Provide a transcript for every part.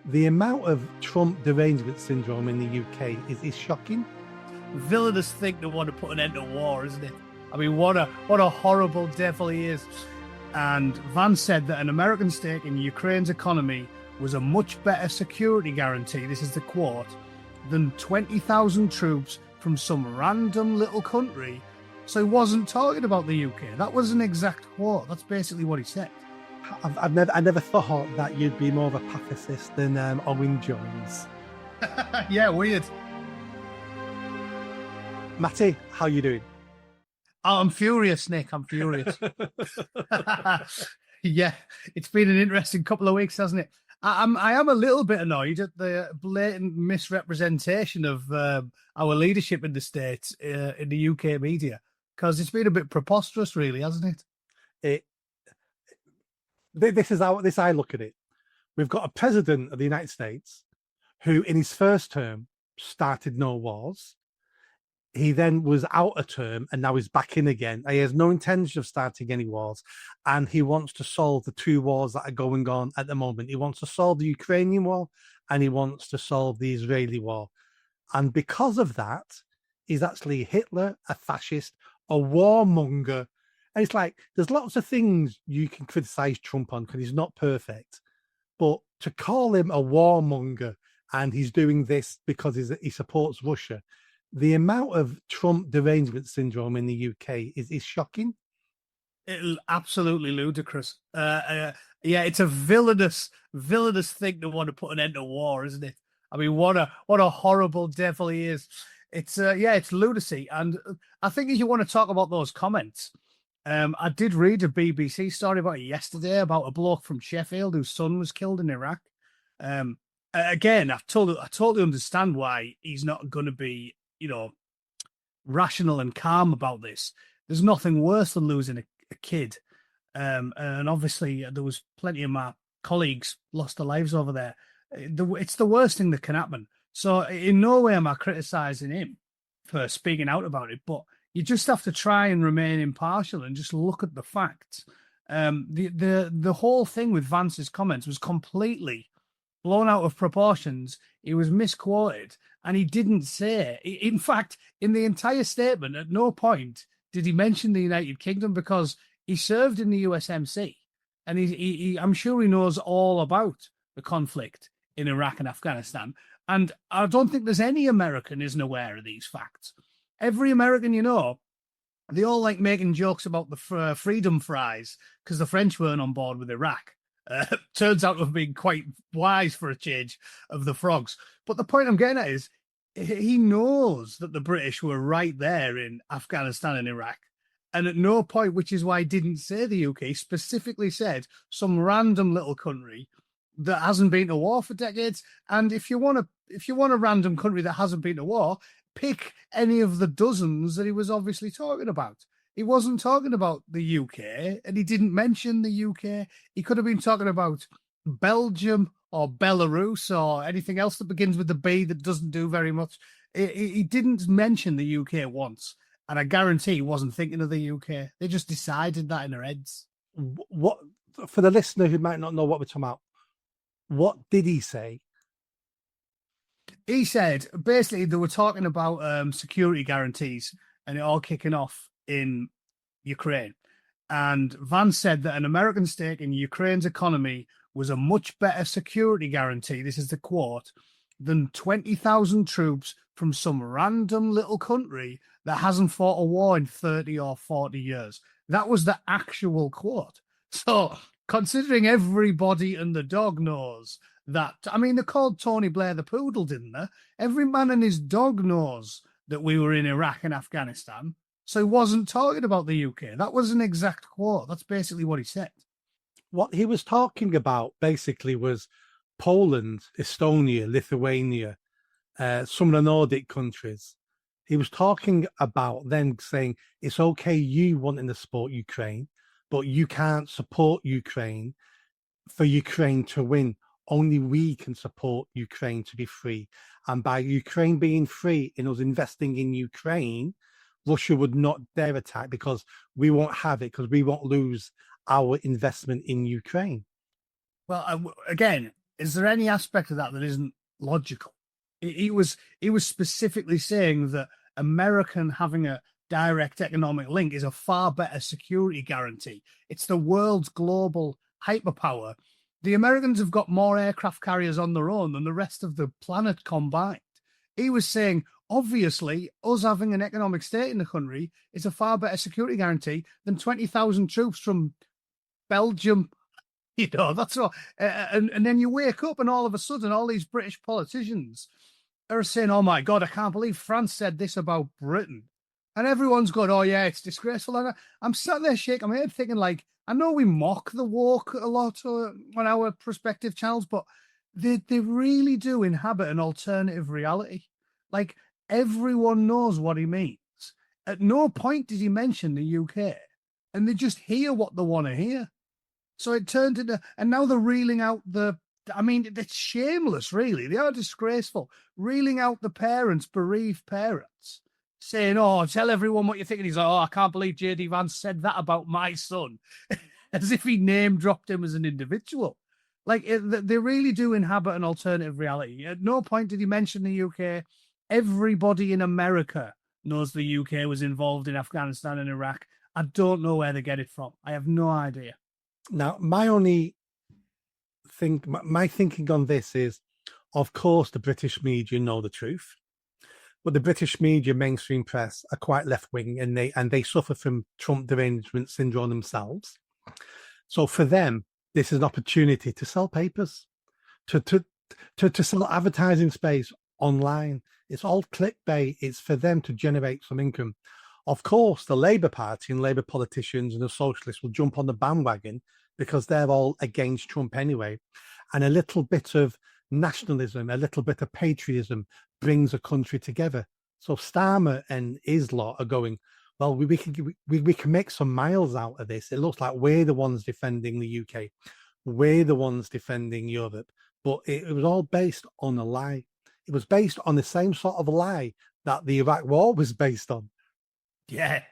The amount of Trump derangement syndrome in the UK is shocking. Villainous thing to want to put an end to war, isn't it? I mean, what a horrible devil he is. And Vance said that an American stake in Ukraine's economy was a much better security guarantee, this is the quote, than 20,000 troops from some random little country. So he wasn't talking about the UK. That was an exact quote. That's basically what he said. I never thought that you'd be more of a pacifist than Owen Jones. Yeah, weird. Matty, how you doing? Oh, I'm furious, Nick. I'm furious. Yeah, it's been an interesting couple of weeks, hasn't it? I am a little bit annoyed at the blatant misrepresentation of our leadership in the States, in the UK media, because it's been a bit preposterous, really, hasn't it? This is how I look at it. We've got a president of the United States who, in his first term, started no wars. He then was out a term and now he's back in again. He has no intention of starting any wars, and he wants to solve the two wars that are going on at the moment. He wants to solve the Ukrainian war and he wants to solve the Israeli war. And because of that, he's actually Hitler, a fascist, a warmonger. And it's like, there's lots of things you can criticize Trump on because he's not perfect. But to call him a warmonger and he's doing this because he supports Russia, the amount of Trump derangement syndrome in the UK is shocking. It's absolutely ludicrous. Yeah, it's a villainous thing to want to put an end to war, isn't it? I mean, what a horrible devil he is. It's it's lunacy. And I think if you want to talk about those comments, I did read a BBC story about it yesterday about a bloke from Sheffield whose son was killed in Iraq. Again, I totally understand why he's not going to be, rational and calm about this. There's nothing worse than losing a kid. And obviously there was plenty of my colleagues lost their lives over there. It's the worst thing that can happen. So in no way am I criticizing him for speaking out about it, but you just have to try and remain impartial and just look at the facts. The whole thing with Vance's comments was completely blown out of proportions. He was misquoted, and he didn't say. In fact, in the entire statement, at no point did he mention the United Kingdom, because he served in the USMC, and I'm sure he knows all about the conflict in Iraq and Afghanistan. And I don't think there's any American isn't aware of these facts. Every American they all like making jokes about the freedom fries because the French weren't on board with Iraq. Turns out to have been quite wise for a change of the frogs. But the point I'm getting at is he knows that the British were right there in Afghanistan and Iraq. And at no point, which is why he didn't say the UK, specifically said some random little country that hasn't been to war for decades. And if you want a random country that hasn't been to war, pick any of the dozens that he was obviously talking about. He wasn't talking about the UK, and he didn't mention the UK. He could have been talking about Belgium or Belarus or anything else that begins with the B that doesn't do very much. He didn't mention the UK once, and I guarantee he wasn't thinking of the UK. They just decided that in their heads. What, for the listener who might not know what we're talking about, what did he say? He said, basically, they were talking about security guarantees and it all kicking off in Ukraine. And Vance said that an American stake in Ukraine's economy was a much better security guarantee, this is the quote, than 20,000 troops from some random little country that hasn't fought a war in 30 or 40 years. That was the actual quote. So, considering everybody and the dog knows that, I mean, they called Tony Blair the poodle, didn't they? Every man and his dog knows that we were in Iraq and Afghanistan. So he wasn't talking about the UK. That was an exact quote. That's basically what he said. What he was talking about basically was Poland, Estonia, Lithuania, some of the Nordic countries. He was talking about then saying it's okay you wanting to support Ukraine, but you can't support Ukraine for Ukraine to win. Only we can support Ukraine to be free. And by Ukraine being free in us investing in Ukraine, Russia would not dare attack because we won't have it, because we won't lose our investment in Ukraine. Well, again, is there any aspect of that that isn't logical? He was specifically saying that American having a direct economic link is a far better security guarantee. It's the world's global hyperpower. The Americans have got more aircraft carriers on their own than the rest of the planet combined. He was saying, obviously, us having an economic state in the country is a far better security guarantee than 20,000 troops from Belgium. That's all. And then you wake up and all of a sudden, all these British politicians are saying, oh my God, I can't believe France said this about Britain. And everyone's going, oh yeah, it's disgraceful. And I'm sat there shaking my head thinking, like, I know we mock the woke a lot on our prospective channels, but they really do inhabit an alternative reality. Like, everyone knows what he means. At no point did he mention the UK, and they just hear what they want to hear. So it turned into, and now they're reeling out it's shameless, really. They are disgraceful. Reeling out the parents, bereaved parents, saying, oh, tell everyone what you're thinking. He's like, oh, I can't believe JD Vance said that about my son. As if he name dropped him as an individual. Like, they really do inhabit an alternative reality. At no point did he mention the UK. Everybody in America knows the UK was involved in Afghanistan and Iraq. I don't know where they get it from. I have no idea. Now, my thinking on this is, of course, the British media know the truth, but the British media, mainstream press, are quite left wing, and they suffer from Trump derangement syndrome themselves. So for them, this is an opportunity to sell papers, to sell advertising space online. It's all clickbait. It's for them to generate some income. Of course, the Labour Party and Labour politicians and the socialists will jump on the bandwagon because they're all against Trump anyway. And a little bit of nationalism, a little bit of patriotism brings a country together. So Starmer and his lot are going, well, we can make some miles out of this. It looks like we're the ones defending the UK. We're the ones defending Europe. But it was all based on a lie. It was based on the same sort of lie that the Iraq War was based on. Yeah.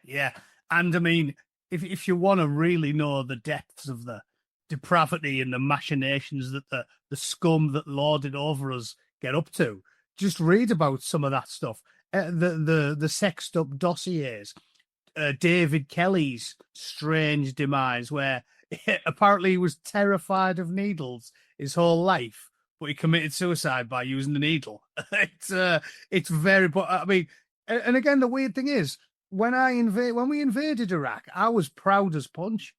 And I mean, if you want to really know the depths of the depravity and the machinations that the scum that lorded over us get up to, just read about some of that stuff. The sexed up dossiers, David Kelly's strange demise, where apparently he was terrified of needles his whole life, but he committed suicide by using the needle. It's very, but I mean, and again, the weird thing is, when we invaded Iraq, I was proud as punch,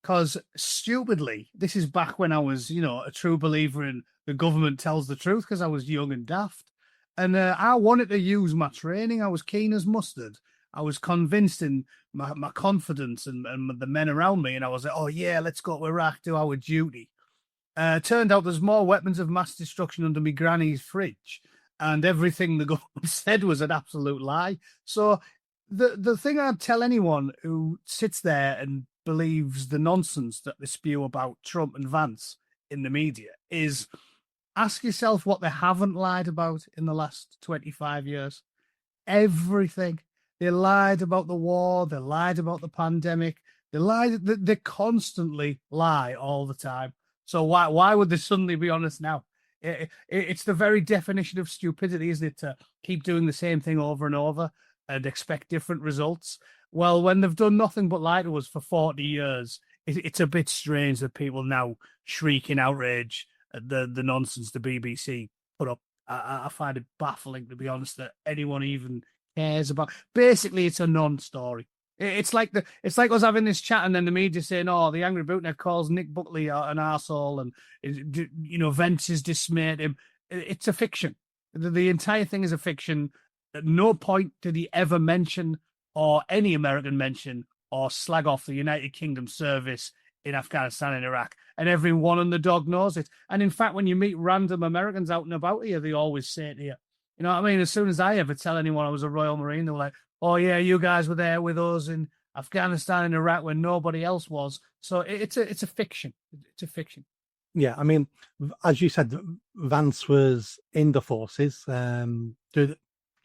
because stupidly, this is back when I was, a true believer in the government tells the truth, because I was young and daft. And I wanted to use my training. I was keen as mustard. I was convinced in my confidence and the men around me. And I was like, oh, yeah, let's go to Iraq, do our duty. Turned out there's more weapons of mass destruction under my granny's fridge. And everything the government said was an absolute lie. So the thing I'd tell anyone who sits there and believes the nonsense that they spew about Trump and Vance in the media is ask yourself what they haven't lied about in the last 25 years. Everything. They lied about the war. They lied about the pandemic. They constantly lie all the time. So why would they suddenly be honest now? It's the very definition of stupidity, isn't it? To keep doing the same thing over and over and expect different results. Well, when they've done nothing but lie to us for 40 years, it's a bit strange that people now shriek in outrage at the nonsense the BBC put up. I find it baffling, to be honest, that anyone even cares about. Basically, it's a non-story. It's like us having this chat and then the media saying, "Oh, the Angry Bootneck calls Nick Buckley an arsehole and Vance is dismayed him." It's a fiction. The entire thing is a fiction. At no point did he ever mention, or any American mention, or slag off the United Kingdom service in Afghanistan and Iraq. And everyone on the dog knows it. And in fact, when you meet random Americans out and about here, they always say it here. You know what I mean? As soon as I ever tell anyone I was a Royal Marine, they were like, "Oh yeah, you guys were there with us in Afghanistan and Iraq when nobody else was." So it's a fiction. It's a fiction. Yeah, I mean, as you said, Vance was in the forces. Do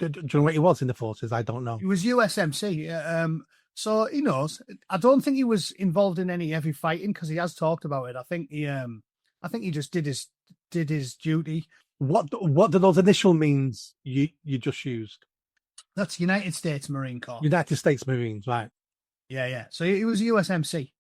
you know what he was in the forces? I don't know. He was USMC. So he knows. I don't think he was involved in any heavy fighting because he has talked about it. I think he just did his did his duty. What do those initial means you just used? That's United States Marine Corps. United States Marines, right? Yeah, yeah. So he was a USMC.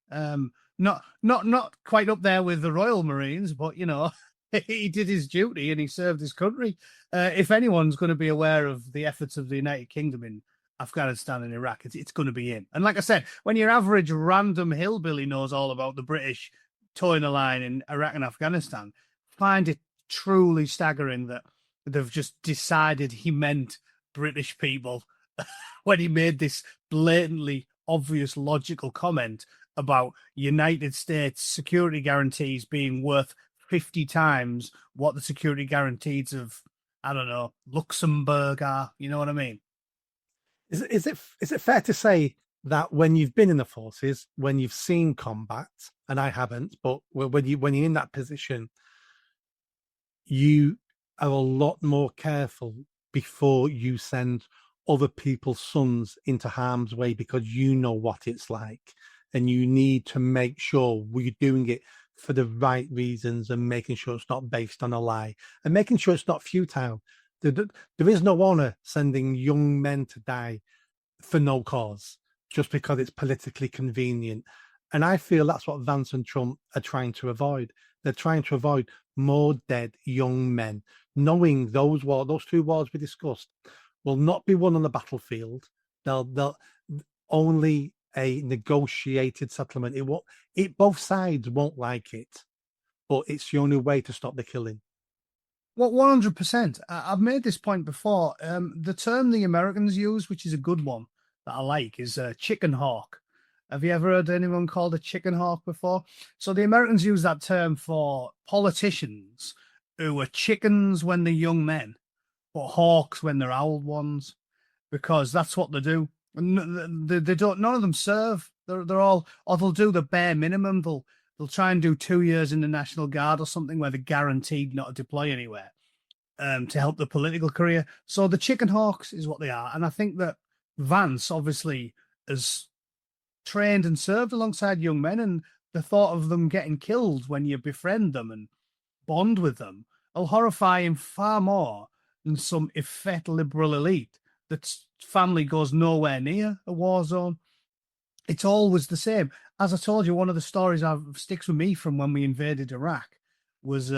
Not quite up there with the Royal Marines, but you know, he did his duty and he served his country. If anyone's going to be aware of the efforts of the United Kingdom in Afghanistan and Iraq, it's going to be him. And like I said, when your average random hillbilly knows all about the British towing the line in Iraq and Afghanistan, find it truly staggering that they've just decided he meant British people when he made this blatantly obvious logical comment about United States security guarantees being worth 50 times what the security guarantees of, I don't know, Luxembourg are. You know what I mean? Is it fair to say that when you've been in the forces, when you've seen combat, and I haven't, but when you're in that position, you are a lot more careful before you send other people's sons into harm's way because you know what it's like, and you need to make sure we're doing it for the right reasons and making sure it's not based on a lie and making sure it's not futile. There is no honor sending young men to die for no cause just because it's politically convenient. And I feel that's what Vance and Trump are trying to avoid. They're trying to avoid more dead young men, knowing those two wars we discussed will not be won on the battlefield. They'll only a negotiated settlement. Both sides won't like it, but it's the only way to stop the killing. Well, 100%. I've made this point before. The term the Americans use, which is a good one that I like, is chicken hawk. Have you ever heard anyone called a chicken hawk before? So the Americans use that term for politicians who are chickens when they're young men, but hawks when they're old ones, because that's what they do. They don't. None of them serve. They're all, or they'll do the bare minimum. They'll try and do 2 years in the National Guard or something where they're guaranteed not to deploy anywhere to help the political career. So the chicken hawks is what they are, and I think that Vance obviously has trained and served alongside young men, and the thought of them getting killed when you befriend them and bond with them will horrify him far more than some effete liberal elite that's family goes nowhere near a war zone. It's always the same. As I told you, one of the stories that sticks with me from when we invaded Iraq was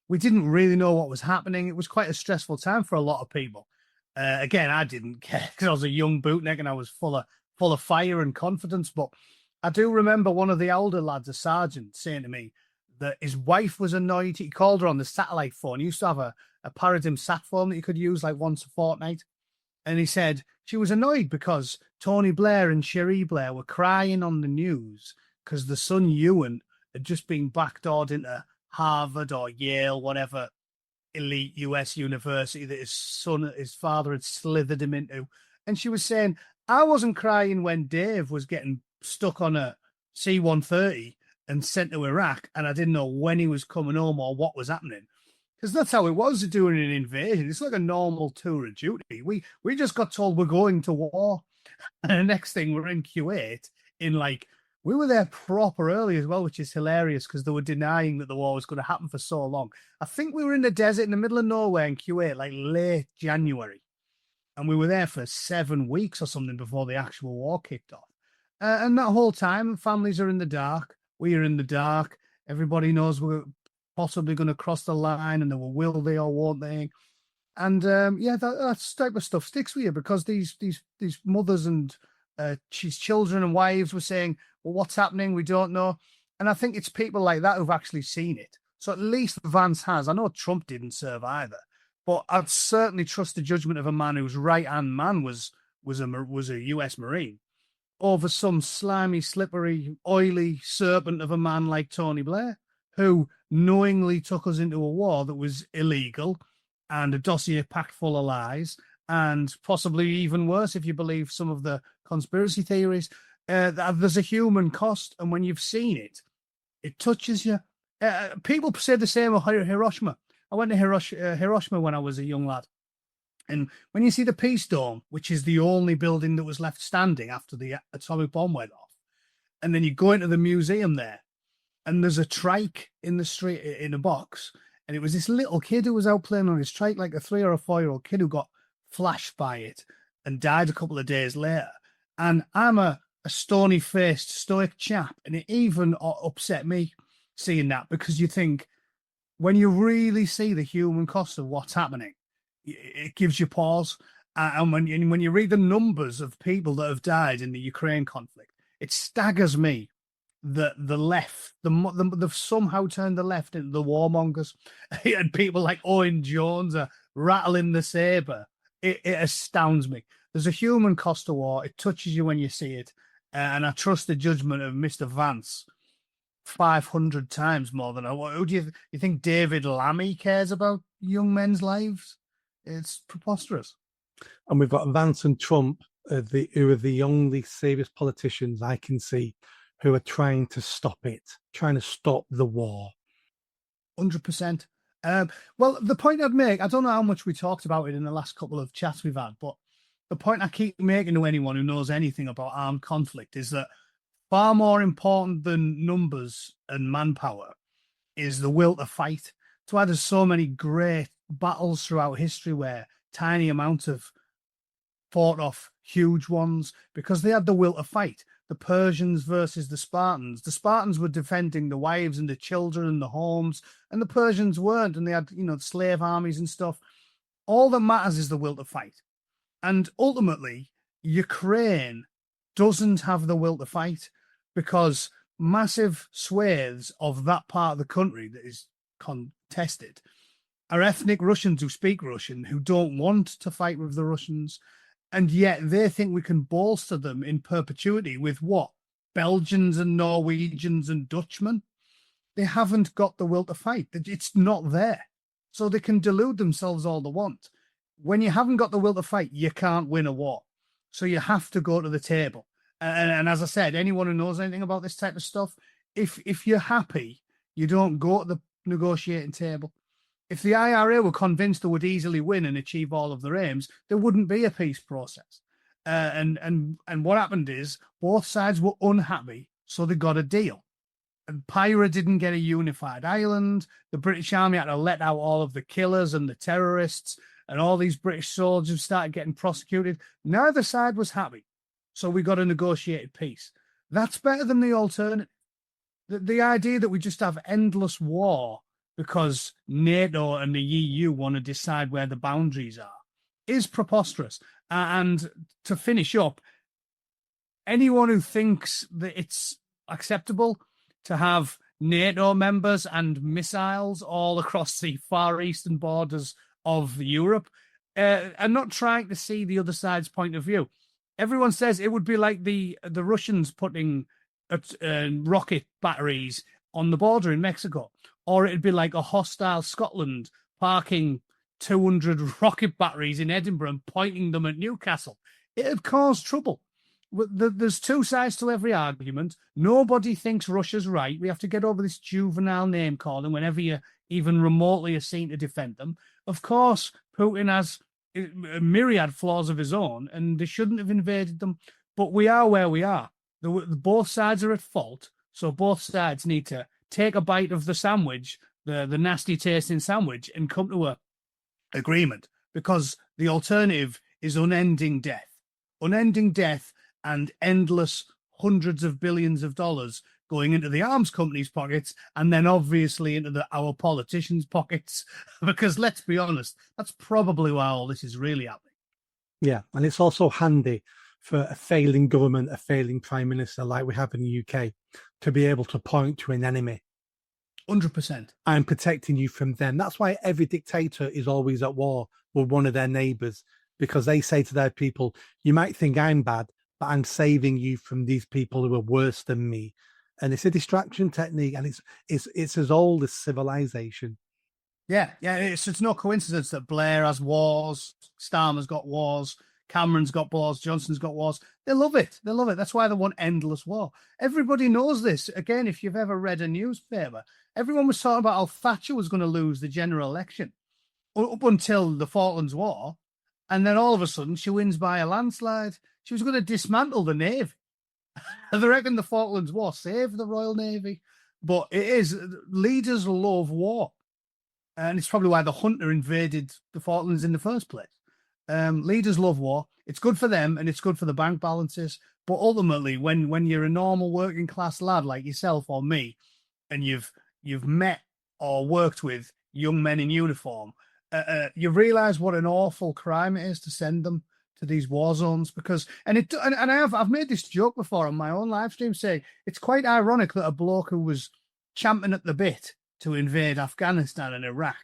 we didn't really know what was happening. It was quite a stressful time for a lot of people. Again, I didn't care because I was a young bootneck and I was full of fire and confidence. But I do remember one of the older lads, a sergeant, saying to me that his wife was annoyed. He called her on the satellite phone. He used to have a Paradigm sat phone that you could use like once a fortnight. And he said she was annoyed because Tony Blair and Cherie Blair were crying on the news because the son Ewan had just been backdoored into Harvard or Yale, whatever elite US university that his father had slithered him into. And she was saying, I wasn't crying when Dave was getting stuck on a C-130 and sent to Iraq, and I didn't know when he was coming home or what was happening. Because that's how it was during an invasion. It's like a normal tour of duty. We just got told we're going to war. And the next thing, we're in Kuwait we were there proper early as well, which is hilarious because they were denying that the war was going to happen for so long. I think we were in the desert in the middle of nowhere in Kuwait, like late January. And we were there for 7 weeks or something before the actual war kicked off. And that whole time, families are in the dark. We are in the dark. Everybody knows we're possibly going to cross the line, and will they or won't they? And that type of stuff sticks with you because these mothers and children and wives were saying, well, what's happening? We don't know. And I think it's people like that who've actually seen it. So at least Vance has. I know Trump didn't serve either, but I'd certainly trust the judgment of a man whose right-hand man was a US Marine over some slimy, slippery, oily serpent of a man like Tony Blair, who knowingly took us into a war that was illegal and a dossier packed full of lies, and possibly even worse if you believe some of the conspiracy theories. There's a human cost, and when you've seen it, it touches you. People say the same of Hiroshima. I went to Hiroshima when I was a young lad. And when you see the Peace Dome, which is the only building that was left standing after the atomic bomb went off, and then you go into the museum there, and there's a trike in the street in a box, and it was this little kid who was out playing on his trike, like a 3 or a 4-year-old kid who got flashed by it and died a couple of days later. And I'm a stony faced, stoic chap, and it even upset me seeing that, because you think, when you really see the human cost of what's happening, it gives you pause. And when you read the numbers of people that have died in the Ukraine conflict, it staggers me that the left, they've somehow turned the left into the warmongers, and people like Owen Jones are rattling the saber. It astounds me. There's a human cost to war. It touches you when you see it, and I trust the judgment of Mr. Vance 500 times more than I. Who do you think David Lammy cares about young men's lives? It's preposterous. And we've got Vance and Trump, who are the only serious politicians I can see who are trying to stop it, trying to stop the war. 100%. Well, the point I'd make, I don't know how much we talked about it in the last couple of chats we've had, but the point I keep making to anyone who knows anything about armed conflict is that far more important than numbers and manpower is the will to fight. That's why there's so many great battles throughout history where tiny amounts have fought off huge ones, because they had the will to fight. The Persians versus the Spartans. The Spartans were defending the wives and the children and the homes, and the Persians weren't, and they had, slave armies and stuff. All that matters is the will to fight. And ultimately, Ukraine doesn't have the will to fight, because massive swathes of that part of the country that is contested are ethnic Russians who speak Russian, who don't want to fight with the Russians. And yet they think we can bolster them in perpetuity with what? Belgians and Norwegians and Dutchmen. They haven't got the will to fight. It's not there. So they can delude themselves all they want. When you haven't got the will to fight, you can't win a war. So you have to go to the table. And as I said, anyone who knows anything about this type of stuff, if you're happy, you don't go to the negotiating table. If the IRA were convinced they would easily win and achieve all of their aims, there wouldn't be a peace process. And what happened is both sides were unhappy, so they got a deal. And Pyra didn't get a unified island. The British Army had to let out all of the killers and the terrorists, and all these British soldiers started getting prosecuted. Neither side was happy, so we got a negotiated peace. That's better than the alternative. The idea that we just have endless war because NATO and the EU want to decide where the boundaries are is preposterous. And to finish up, anyone who thinks that it's acceptable to have NATO members and missiles all across the far eastern borders of Europe are not trying to see the other side's point of view. Everyone says it would be like the Russians putting rocket batteries on the border in Mexico, or it'd be like a hostile Scotland parking 200 rocket batteries in Edinburgh and pointing them at Newcastle. It'd cause trouble. There's two sides to every argument. Nobody thinks Russia's right. We have to get over this juvenile name calling whenever you even remotely are seen to defend them. Of course, Putin has a myriad flaws of his own, and they shouldn't have invaded them. But we are where we are. Both sides are at fault, so both sides need to take a bite of the sandwich, the nasty tasting sandwich, and come to a agreement, because the alternative is unending death and endless hundreds of billions of dollars going into the arms companies' pockets, and then obviously into our politicians' pockets, because let's be honest, that's probably why all this is really happening. Yeah, and it's also handy for a failing government, a failing prime minister like we have in the UK, to be able to point to an enemy. 100%. I'm protecting you from them. That's why every dictator is always at war with one of their neighbours, because they say to their people, you might think I'm bad, but I'm saving you from these people who are worse than me. And it's a distraction technique, and it's as old as civilization. Yeah, it's no coincidence that Blair has wars, Starmer's got wars, Cameron's got wars, Johnson's got wars. They love it. That's why they want endless war. Everybody knows this. Again, if you've ever read a newspaper, everyone was talking about how Thatcher was going to lose the general election up until the Falklands War. And then all of a sudden, she wins by a landslide. She was going to dismantle the Navy. They reckon the Falklands War saved the Royal Navy. But it is, leaders love war. and it's probably why the Hunter invaded the Falklands in the first place. Leaders love war. It's good for them and it's good for the bank balances. But ultimately, when you're a normal working class lad like yourself or me, and you've met or worked with young men in uniform, you realise what an awful crime it is to send them to these war zones. Because I've made this joke before on my own live stream, saying it's quite ironic that a bloke who was champing at the bit to invade Afghanistan and Iraq,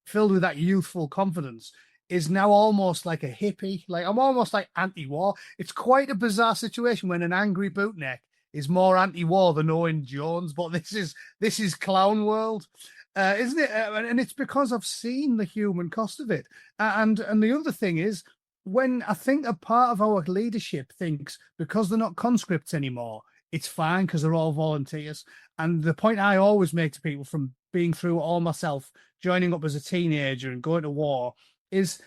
filled with that youthful confidence, is now almost like a hippie. Like, I'm almost like anti-war. It's quite a bizarre situation when an angry bootneck is more anti-war than Owen Jones. But this is clown world, isn't it? And it's because I've seen the human cost of it. And the other thing is, when I think a part of our leadership thinks because they're not conscripts anymore, it's fine because they're all volunteers. And the point I always make to people from being through it all myself, joining up as a teenager and going to war, is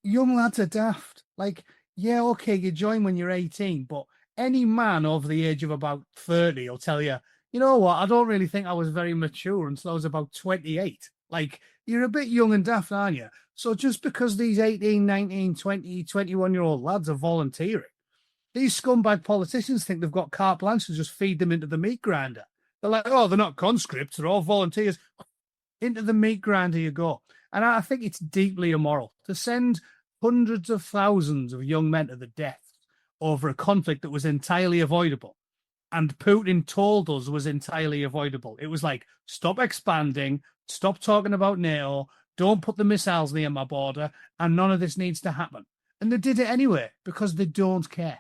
young lads are daft. Like, yeah, okay, you join when you're 18, but any man over the age of about 30 will tell you, you know what, I don't really think I was very mature until I was about 28. Like, you're a bit young and daft, aren't you? So just because these 18, 19, 20, 21-year-old lads are volunteering, these scumbag politicians think they've got carte blanche to just feed them into the meat grinder. They're like, oh, they're not conscripts, they're all volunteers. Into the meat grinder you go. And I think it's deeply immoral to send hundreds of thousands of young men to the death over a conflict that was entirely avoidable. And Putin told us was entirely avoidable. It was like, stop expanding, stop talking about NATO, don't put the missiles near my border, and none of this needs to happen. And they did it anyway because they don't care.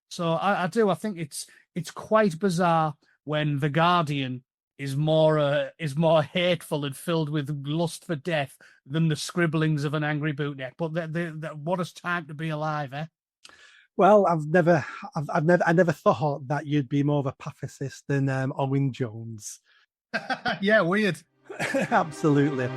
So I think it's quite bizarre when The Guardian is more hateful and filled with lust for death than the scribblings of an angry bootneck. But what a time to be alive, eh? Well, I never thought that you'd be more of a pacifist than Owen Jones. Yeah, weird. Absolutely.